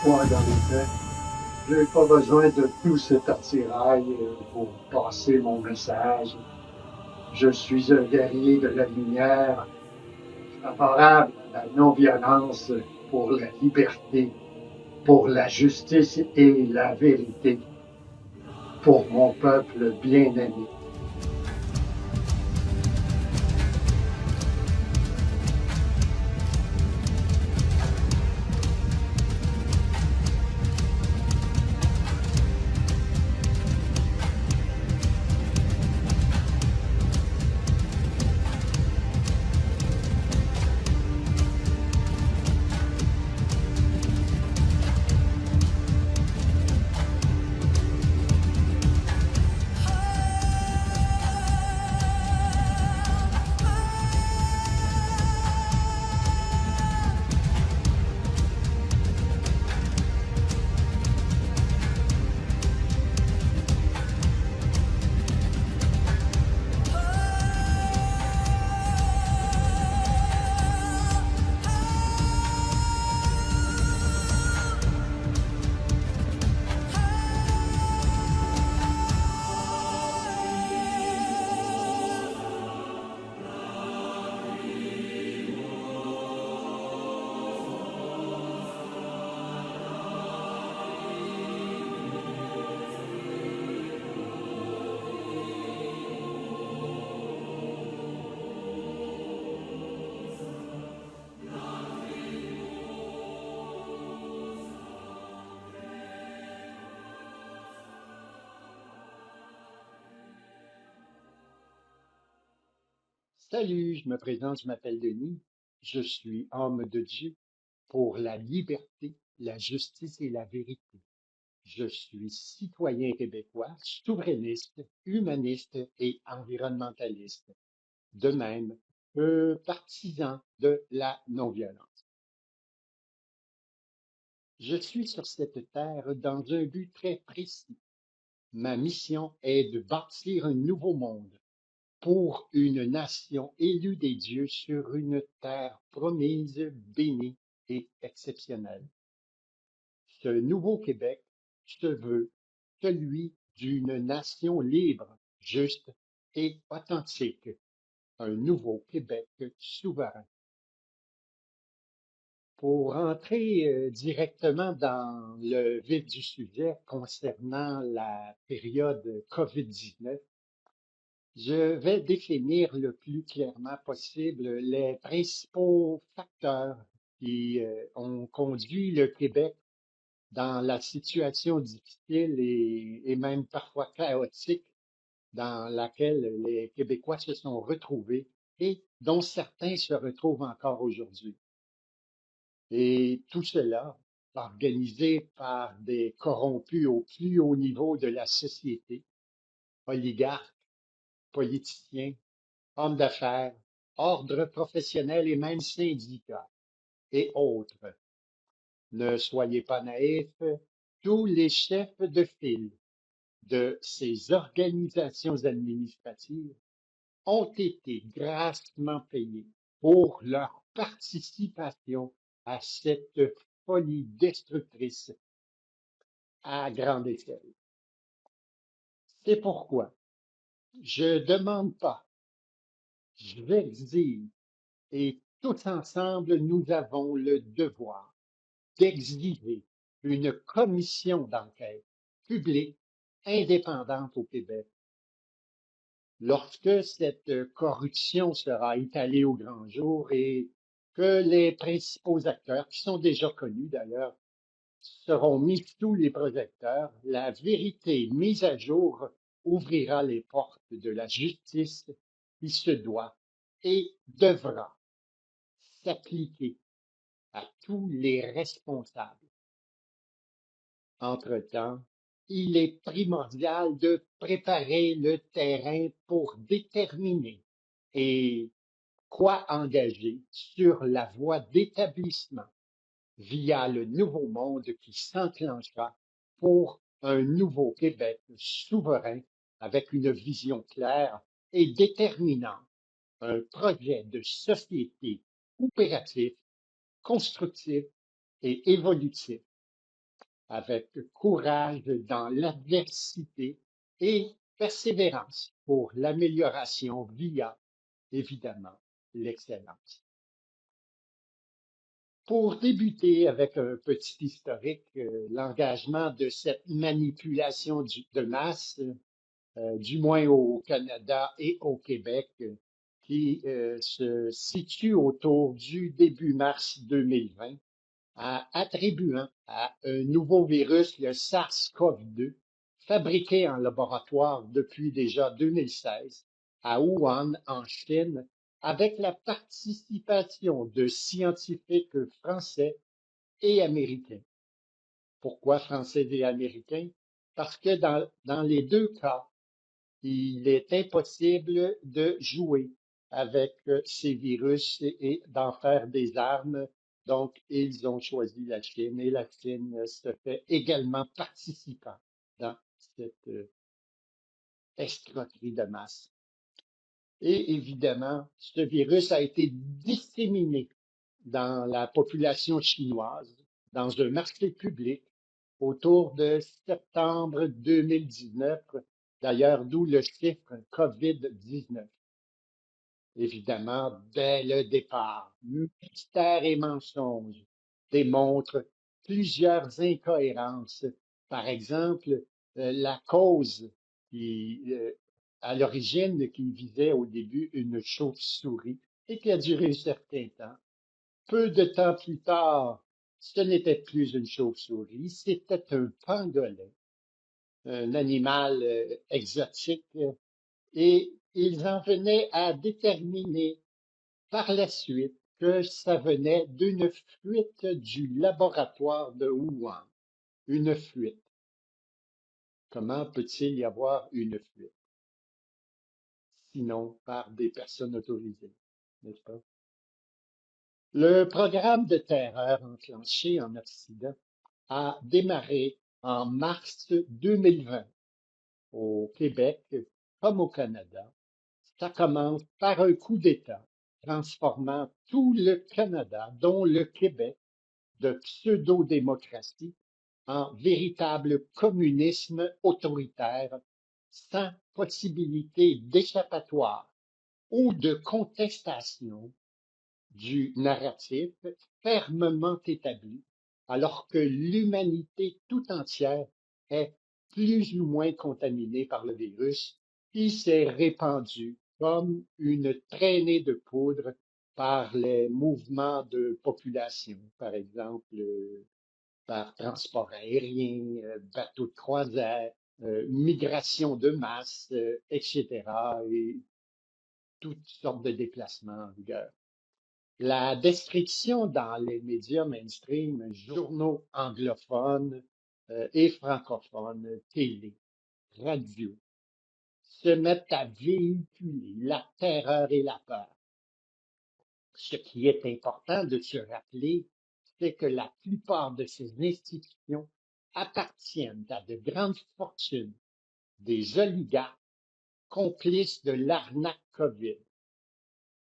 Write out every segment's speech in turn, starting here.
Ouais, dans les faits, j'ai pas besoin de tout cet attirail pour passer mon message. Je suis un guerrier de la lumière, favorable à la non-violence pour la liberté, pour la justice et la vérité, pour mon peuple bien-aimé. Salut, je me présente, je m'appelle Denis. Je suis homme de Dieu pour la liberté, la justice et la vérité. Je suis citoyen québécois, souverainiste, humaniste et environnementaliste, de même que partisan de la non-violence. Je suis sur cette terre dans un but très précis. Ma mission est de bâtir un nouveau monde pour une nation élue des dieux sur une terre promise, bénie et exceptionnelle. Ce nouveau Québec se veut celui d'une nation libre, juste et authentique, un nouveau Québec souverain. Pour entrer directement dans le vif du sujet concernant la période COVID-19, je vais définir le plus clairement possible les principaux facteurs qui ont conduit le Québec dans la situation difficile et même parfois chaotique dans laquelle les Québécois se sont retrouvés et dont certains se retrouvent encore aujourd'hui. Et tout cela organisé par des corrompus au plus haut niveau de la société, oligarques, politiciens, hommes d'affaires, ordres professionnels et même syndicats et autres. Ne soyez pas naïfs, tous les chefs de file de ces organisations administratives ont été grassement payés pour leur participation à cette folie destructrice à grande échelle. C'est pourquoi je demande pas, j'exige, et tous ensemble, nous avons le devoir d'exiger une commission d'enquête publique indépendante au Québec. Lorsque cette corruption sera étalée au grand jour et que les principaux acteurs, qui sont déjà connus d'ailleurs, seront mis sous les projecteurs, la vérité mise à jour ouvrira les portes de la justice qui se doit et devra s'appliquer à tous les responsables. Entre-temps, il est primordial de préparer le terrain pour déterminer et quoi engager sur la voie d'établissement via le nouveau monde qui s'enclenchera pour un nouveau Québec souverain avec une vision claire et déterminante, un projet de société coopératif, constructif et évolutif avec courage dans l'adversité et persévérance pour l'amélioration via, évidemment, l'excellence. Pour débuter avec un petit historique, l'engagement de cette manipulation de masse, du moins au Canada et au Québec, qui se situe autour du début mars 2020, attribuant à un nouveau virus, le SARS-CoV-2, fabriqué en laboratoire depuis déjà 2016 à Wuhan, en Chine, avec la participation de scientifiques français et américains. Pourquoi français et américains? Parce que dans les deux cas, il est impossible de jouer avec ces virus et d'en faire des armes. Donc, ils ont choisi la Chine et la Chine se fait également participant dans cette escroquerie de masse. Et évidemment, ce virus a été disséminé dans la population chinoise, dans un marché public, autour de septembre 2019, d'ailleurs, d'où le chiffre COVID-19. Évidemment, dès le départ, mystère et mensonges démontrent plusieurs incohérences. Par exemple, la cause qui, à l'origine, qui visait au début une chauve-souris et qui a duré un certain temps. Peu de temps plus tard, ce n'était plus une chauve-souris, c'était un pangolin, un animal exotique, et ils en venaient à déterminer par la suite que ça venait d'une fuite du laboratoire de Wuhan. Une fuite. Comment peut-il y avoir une fuite? Sinon par des personnes autorisées, n'est-ce pas? Le programme de terreur enclenché en Occident a démarré en mars 2020 au Québec comme au Canada. Ça commence par un coup d'État transformant tout le Canada, dont le Québec, de pseudo-démocratie en véritable communisme autoritaire sans possibilité d'échappatoire ou de contestation du narratif fermement établi, alors que l'humanité tout entière est plus ou moins contaminée par le virus qui s'est répandu comme une traînée de poudre par les mouvements de population, par exemple par transport aérien, bateaux de croisière, migration de masse, etc., et toutes sortes de déplacements en vigueur. La description dans les médias mainstream, journaux anglophones et francophones, télé, radio, se mettent à véhiculer la terreur et la peur. Ce qui est important de se rappeler, c'est que la plupart de ces institutions appartiennent à de grandes fortunes, des oligarques complices de l'arnaque COVID.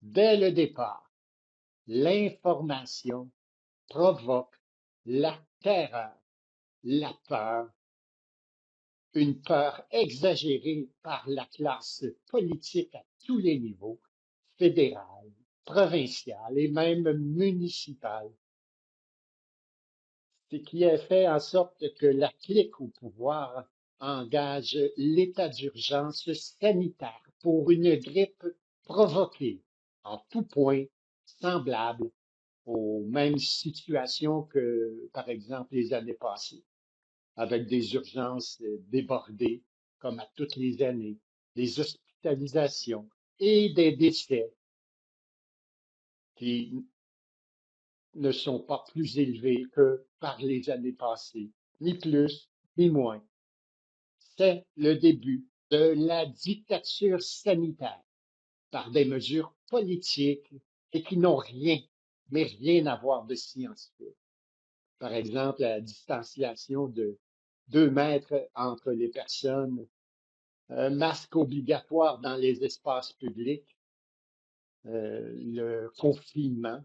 Dès le départ, l'information provoque la terreur, la peur, une peur exagérée par la classe politique à tous les niveaux, fédéral, provincial et même municipal, ce qui a fait en sorte que la clique au pouvoir engage l'état d'urgence sanitaire pour une grippe provoquée en tout point semblable aux mêmes situations que, par exemple, les années passées, avec des urgences débordées, comme à toutes les années, des hospitalisations et des décès qui ne sont pas plus élevés que par les années passées, ni plus ni moins. C'est le début de la dictature sanitaire par des mesures politiques et qui n'ont rien, mais rien à voir de scientifique. Par exemple, la distanciation de 2 mètres entre les personnes, un masque obligatoire dans les espaces publics, le confinement,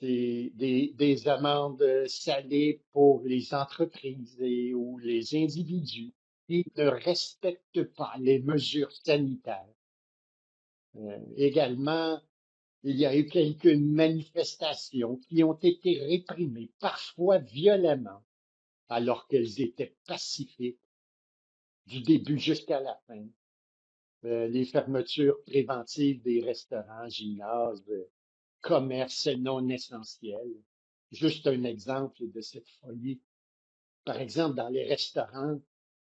C'est des amendes salées pour les entreprises ou les individus qui ne respectent pas les mesures sanitaires. Également, il y a eu quelques manifestations qui ont été réprimées, parfois violemment, alors qu'elles étaient pacifiques du début jusqu'à la fin. Les fermetures préventives des restaurants, gymnases, commerces non essentiels. Juste un exemple de cette folie. Par exemple, dans les restaurants,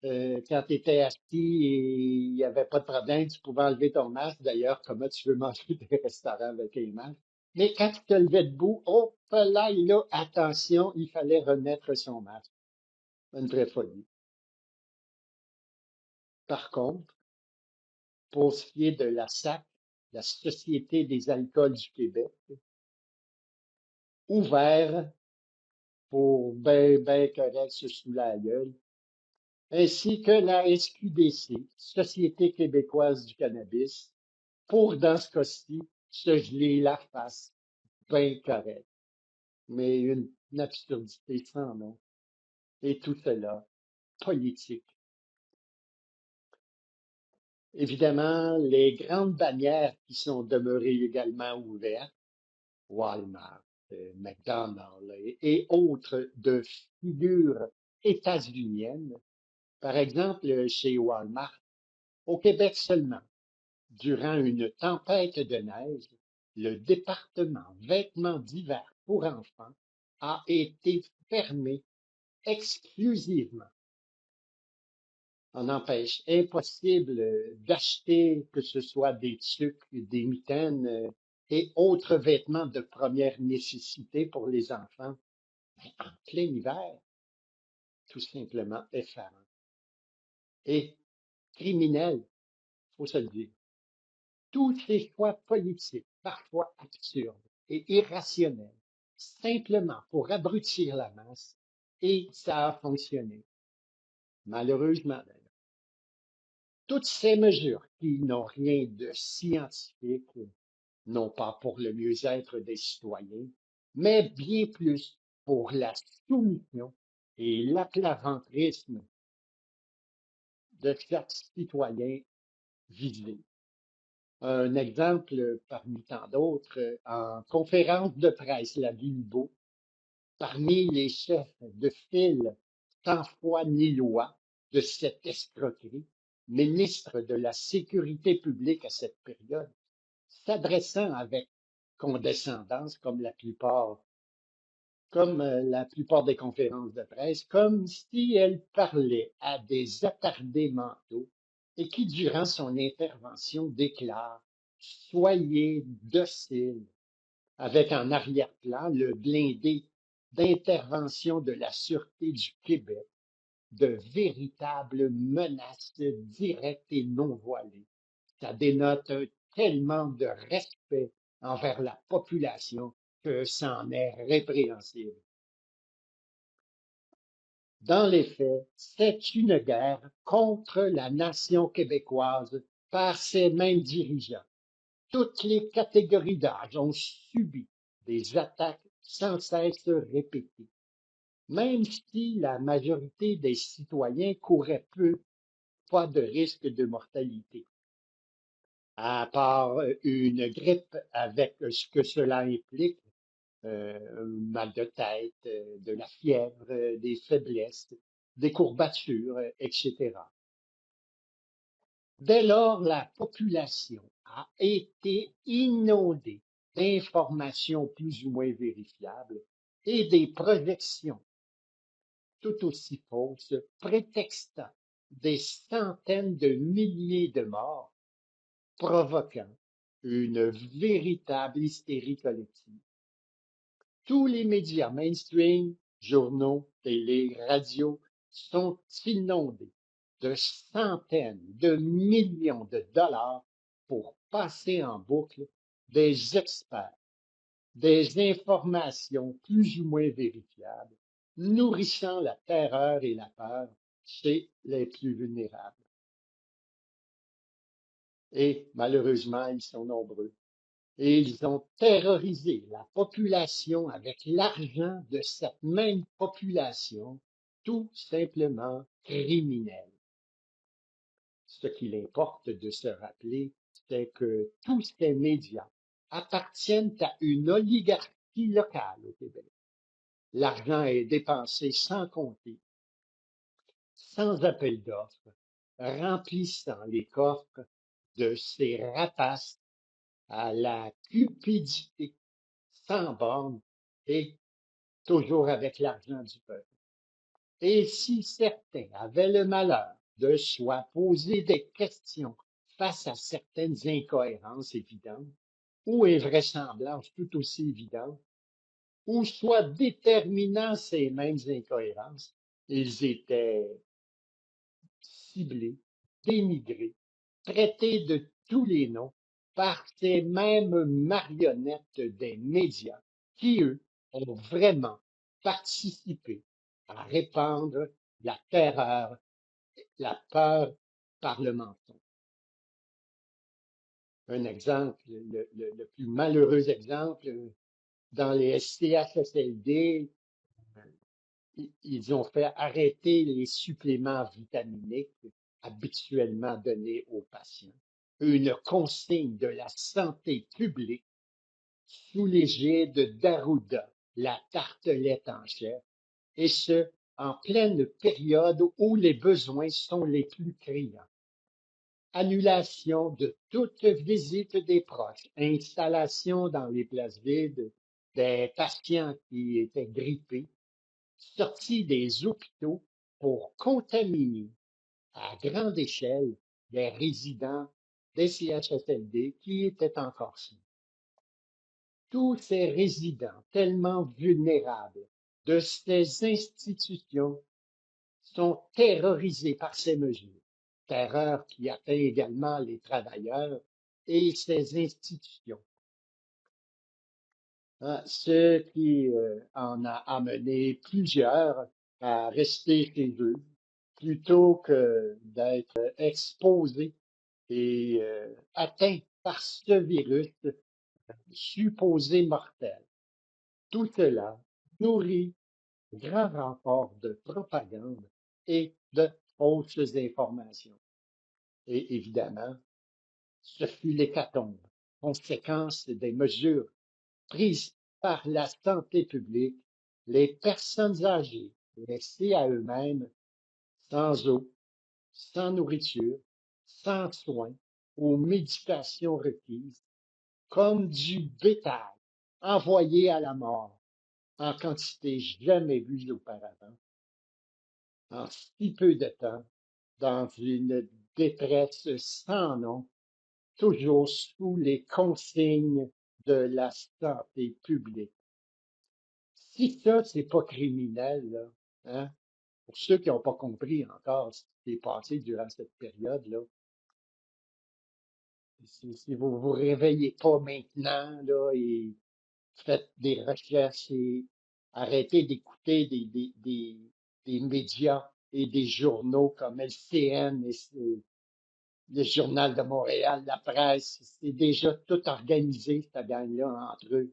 quand tu étais assis et il n'y avait pas de problème, tu pouvais enlever ton masque. D'ailleurs, comment tu veux manger des restaurants avec les masques? Mais quand tu te levais debout, oh, là, attention, il fallait remettre son masque. Une vraie folie. Par contre, pour ce qui est de la SAC, la Société des alcools du Québec, ouvert pour ben correct se sous la gueule, ainsi que la SQDC, Société québécoise du cannabis, pour, dans ce cas-ci, se geler la face, ben correct. Mais une absurdité sans nom. Et tout cela, politique. Évidemment, les grandes bannières qui sont demeurées également ouvertes, Walmart, McDonald's et autres de figures états-uniennes, par exemple chez Walmart, au Québec seulement, durant une tempête de neige, le département vêtements d'hiver pour enfants a été fermé exclusivement. On empêche, impossible d'acheter que ce soit des tucs, des mitaines et autres vêtements de première nécessité pour les enfants en plein hiver, tout simplement effarant. Et criminel, faut se le dire. Tous ces choix politiques, parfois absurdes et irrationnels, simplement pour abrutir la masse, et ça a fonctionné. Malheureusement, d'ailleurs. Toutes ces mesures qui n'ont rien de scientifique, non pas pour le mieux-être des citoyens, mais bien plus pour la soumission et l'aplaventrisme de chaque citoyen visé. Un exemple parmi tant d'autres, en conférence de presse, la Guilbeault, parmi les chefs de file sans foi ni loi de cette escroquerie, ministre de la Sécurité publique à cette période, s'adressant avec condescendance, comme la plupart des conférences de presse, comme si elle parlait à des attardés mentaux et qui, durant son intervention, déclare: Soyez dociles, avec en arrière-plan le blindé d'intervention de la Sûreté du Québec, de véritables menaces directes et non voilées. Ça dénote tellement de respect envers la population que c'en est répréhensible. Dans les faits, c'est une guerre contre la nation québécoise par ses mêmes dirigeants. Toutes les catégories d'âge ont subi des attaques sans cesse répétées, même si la majorité des citoyens couraient peu, pas de risque de mortalité. À part une grippe avec ce que cela implique, mal de tête, de la fièvre, des faiblesses, des courbatures, etc. Dès lors, la population a été inondée d'informations plus ou moins vérifiables et des projections tout aussi fausses, prétextant des centaines de milliers de morts, provoquant une véritable hystérie collective. Tous les médias mainstream, journaux, télé, radio, sont inondés de centaines de millions de dollars pour passer en boucle des experts, des informations plus ou moins vérifiables, nourrissant la terreur et la peur chez les plus vulnérables. Et malheureusement, ils sont nombreux. Et ils ont terrorisé la population avec l'argent de cette même population, tout simplement criminelle. Ce qu'il importe de se rappeler, c'est que tous ces médias appartiennent à une oligarchie locale au Québec. L'argent est dépensé sans compter, sans appel d'offres, remplissant les coffres de ces rapaces à la cupidité sans borne et toujours avec l'argent du peuple. Et si certains avaient le malheur de soit poser des questions face à certaines incohérences évidentes, ou invraisemblances tout aussi évidentes, ou soit déterminant ces mêmes incohérences, ils étaient ciblés, dénigrés, traités de tous les noms par ces mêmes marionnettes des médias qui, eux, ont vraiment participé à répandre la terreur, la peur par le mensonge. Un exemple, le plus malheureux exemple, dans les CHSLD, ils ont fait arrêter les suppléments vitaminiques habituellement donnés aux patients. Une consigne de la santé publique sous l'égide d'Arruda, la tartelette en chef, et ce, en pleine période où les besoins sont les plus criants. Annulation de toute visite des proches, installation dans les places vides des patients qui étaient grippés, sortie des hôpitaux pour contaminer à grande échelle les résidents des CHSLD qui étaient encore sains. Tous ces résidents tellement vulnérables de ces institutions sont terrorisés par ces mesures, terreur qui atteint également les travailleurs et ces institutions. Ce qui en a amené plusieurs à rester chez eux plutôt que d'être exposés et atteints par ce virus supposé mortel. Tout cela nourrit grand renfort de propagande et de fausses informations. Et évidemment, ce fut l'hécatombe, conséquence des mesures prises par la santé publique, les personnes âgées laissées à eux-mêmes, sans eau, sans nourriture, sans soins ou médications requises, comme du bétail envoyé à la mort en quantité jamais vue auparavant, en si peu de temps, dans une détresse sans nom, toujours sous les consignes de la santé publique. Si ça, c'est pas criminel, là, hein, pour ceux qui n'ont pas compris encore ce qui s'est passé durant cette période-là, si vous vous réveillez pas maintenant, là, et faites des recherches et arrêtez d'écouter des médias et des journaux comme LCN et le Journal de Montréal, la presse, c'est déjà tout organisé, cette gang-là, entre eux.